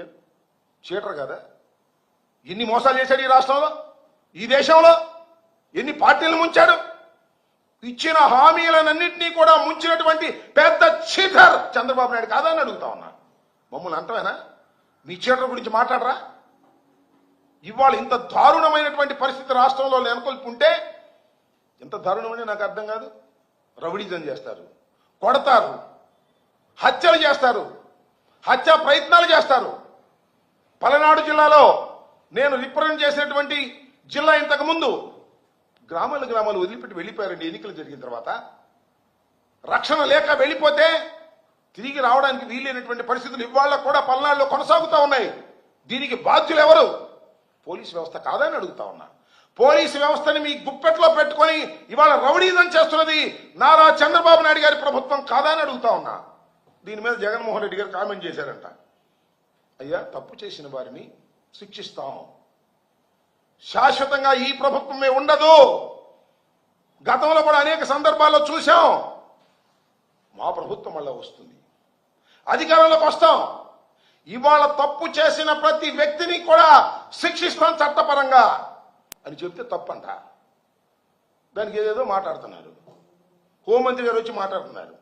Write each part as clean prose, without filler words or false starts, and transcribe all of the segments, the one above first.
గారు? చీటర్ కదా? ఎన్ని మోసాలు చేశాడు ఈ రాష్ట్రంలో, ఈ దేశంలో? ఎన్ని పార్టీలను ముంచాడు? ఇచ్చిన హామీలన్నింటినీ కూడా ముంచినటువంటి పెద్ద చీటర్ చంద్రబాబు నాయుడు కాదా అని అడుగుతా ఉన్నా. మమ్మల్ని అంటవేనా? మీ చీటర్ గురించి మాట్లాడరా? ఇవాళ ఇంత దారుణమైనటువంటి పరిస్థితి రాష్ట్రంలో నెలకొల్పుంటే, ఎంత దారుణమని నాకు అర్థం కాదు. రౌడీజం చేస్తారు, కొడతారు, హత్యలు చేస్తారు, హత్యా ప్రయత్నాలు చేస్తారు. పలనాడు జిల్లాలో నేను రిప్రజెంట్ చేసినటువంటి జిల్లా ఇంతకు ముందు గ్రామాలు వదిలిపెట్టి వెళ్ళిపోయారండి. ఎన్నికలు జరిగిన తర్వాత రక్షణ లేక వెళ్ళిపోతే తిరిగి రావడానికి వీలైనటువంటి పరిస్థితులు ఇవాళ కూడా పల్నాడులో కొనసాగుతూ ఉన్నాయి. దీనికి బాధ్యులు ఎవరు? పోలీసు వ్యవస్థ కాదని అడుగుతా ఉన్నా. పోలీసు వ్యవస్థని మీ గుప్పెట్లో పెట్టుకొని ఇవాళ రౌడీజం చేస్తున్నది నారా చంద్రబాబు నాయుడు గారి ప్రభుత్వం కాదని అడుగుతా ఉన్నా. దీని మీద జగన్మోహన్ రెడ్డి గారు కామెంట్ చేశారంట. అయ్యా, తప్పు చేసిన వారిని శిక్షిస్తాం, శాశ్వతంగా ఈ ప్రభుత్వమే ఉండదు. గతంలో కూడా అనేక సందర్భాల్లో చూశాం. మా ప్రభుత్వం మళ్ళా వస్తుంది, అధికారంలోకి వస్తాం, ఇవాళ తప్పు చేసిన ప్రతి వ్యక్తిని కూడా శిక్షిస్తాం చట్టపరంగా అని చెప్తే తప్పంట. దానికి ఏదేదో మాట్లాడుతున్నారు. హోంమంత్రి గారు వచ్చి మాట్లాడుతున్నారు.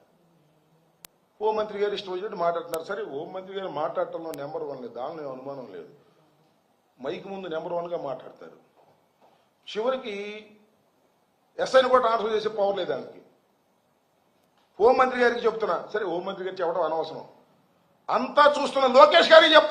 హోంమంత్రి గారు ఇష్టం వచ్చినట్టు మాట్లాడుతున్నారు. సరే, హోంమంత్రి గారు మాట్లాడటంలో నెంబర్ 1 లేదు, దానిలో అనుమానం లేదు. మైక్ ముందు నెంబర్ 1గా మాట్లాడతారు. చివరికి ఎస్ఐని కూడా ట్రాన్స్ఫర్ చేసే పవర్ లేదు దానికి. హోంమంత్రి గారికి చెప్తున్నా, సరే హోంమంత్రి గారు చెప్పడం అనవసరం, అంతా చూస్తున్న లోకేష్ గారికి చెప్తున్నా.